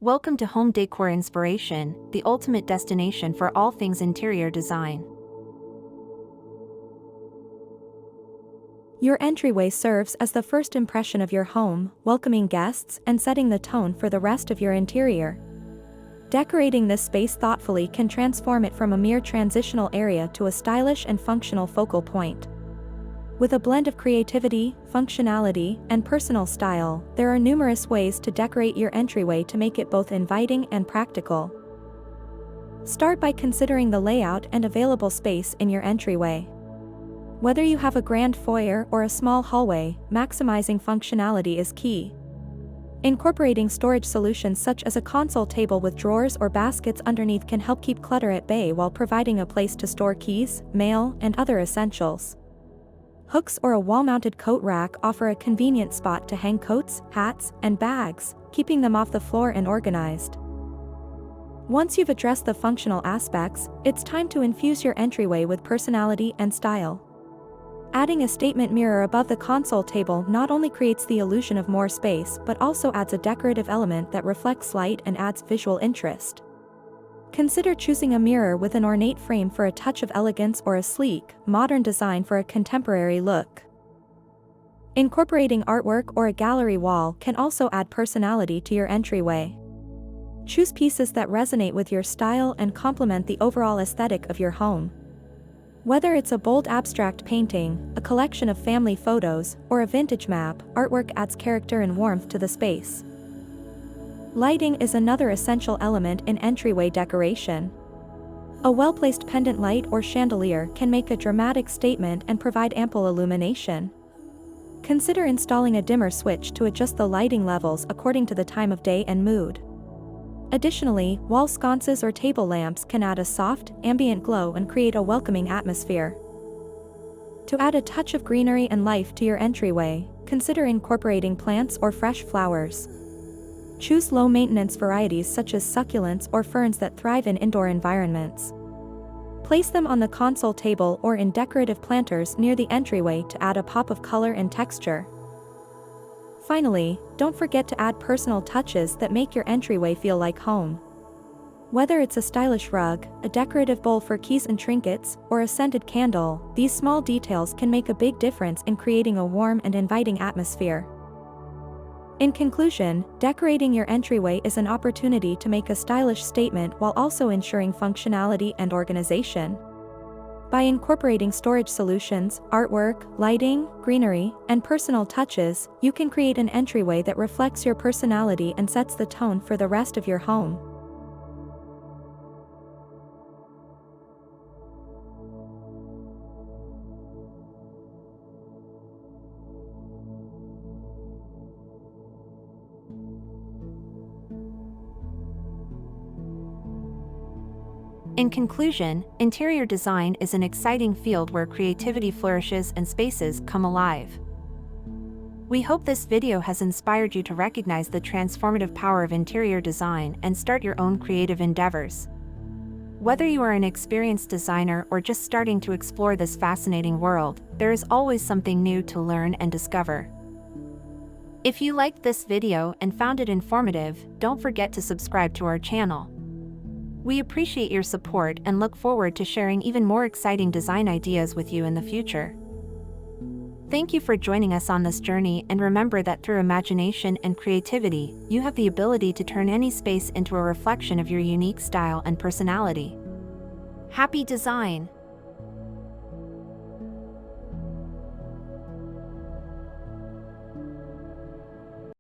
Welcome to Home Decor Inspiration, the ultimate destination for all things interior design. Your entryway serves as the first impression of your home, welcoming guests and setting the tone for the rest of your interior. Decorating this space thoughtfully can transform it from a mere transitional area to a stylish and functional focal point. With a blend of creativity, functionality, and personal style, there are numerous ways to decorate your entryway to make it both inviting and practical. Start by considering the layout and available space in your entryway. Whether you have a grand foyer or a small hallway, maximizing functionality is key. Incorporating storage solutions such as a console table with drawers or baskets underneath can help keep clutter at bay while providing a place to store keys, mail, and other essentials. Hooks or a wall-mounted coat rack offer a convenient spot to hang coats, hats, and bags, keeping them off the floor and organized. Once you've addressed the functional aspects, it's time to infuse your entryway with personality and style. Adding a statement mirror above the console table not only creates the illusion of more space but also adds a decorative element that reflects light and adds visual interest. Consider choosing a mirror with an ornate frame for a touch of elegance or a sleek, modern design for a contemporary look. Incorporating artwork or a gallery wall can also add personality to your entryway. Choose pieces that resonate with your style and complement the overall aesthetic of your home. Whether it's a bold abstract painting, a collection of family photos, or a vintage map, artwork adds character and warmth to the space. Lighting is another essential element in entryway decoration. A well-placed pendant light or chandelier can make a dramatic statement and provide ample illumination. Consider installing a dimmer switch to adjust the lighting levels according to the time of day and mood. Additionally, wall sconces or table lamps can add a soft, ambient glow and create a welcoming atmosphere. To add a touch of greenery and life to your entryway, consider incorporating plants or fresh flowers. Choose low-maintenance varieties such as succulents or ferns that thrive in indoor environments. Place them on the console table or in decorative planters near the entryway to add a pop of color and texture. Finally, don't forget to add personal touches that make your entryway feel like home. Whether it's a stylish rug, a decorative bowl for keys and trinkets, or a scented candle, these small details can make a big difference in creating a warm and inviting atmosphere. In conclusion, decorating your entryway is an opportunity to make a stylish statement while also ensuring functionality and organization. By incorporating storage solutions, artwork, lighting, greenery, and personal touches, you can create an entryway that reflects your personality and sets the tone for the rest of your home. In conclusion, interior design is an exciting field where creativity flourishes and spaces come alive. We hope this video has inspired you to recognize the transformative power of interior design and start your own creative endeavors. Whether you are an experienced designer or just starting to explore this fascinating world, there is always something new to learn and discover. If you liked this video and found it informative, don't forget to subscribe to our channel. We appreciate your support and look forward to sharing even more exciting design ideas with you in the future. Thank you for joining us on this journey, and remember that through imagination and creativity, you have the ability to turn any space into a reflection of your unique style and personality. Happy design!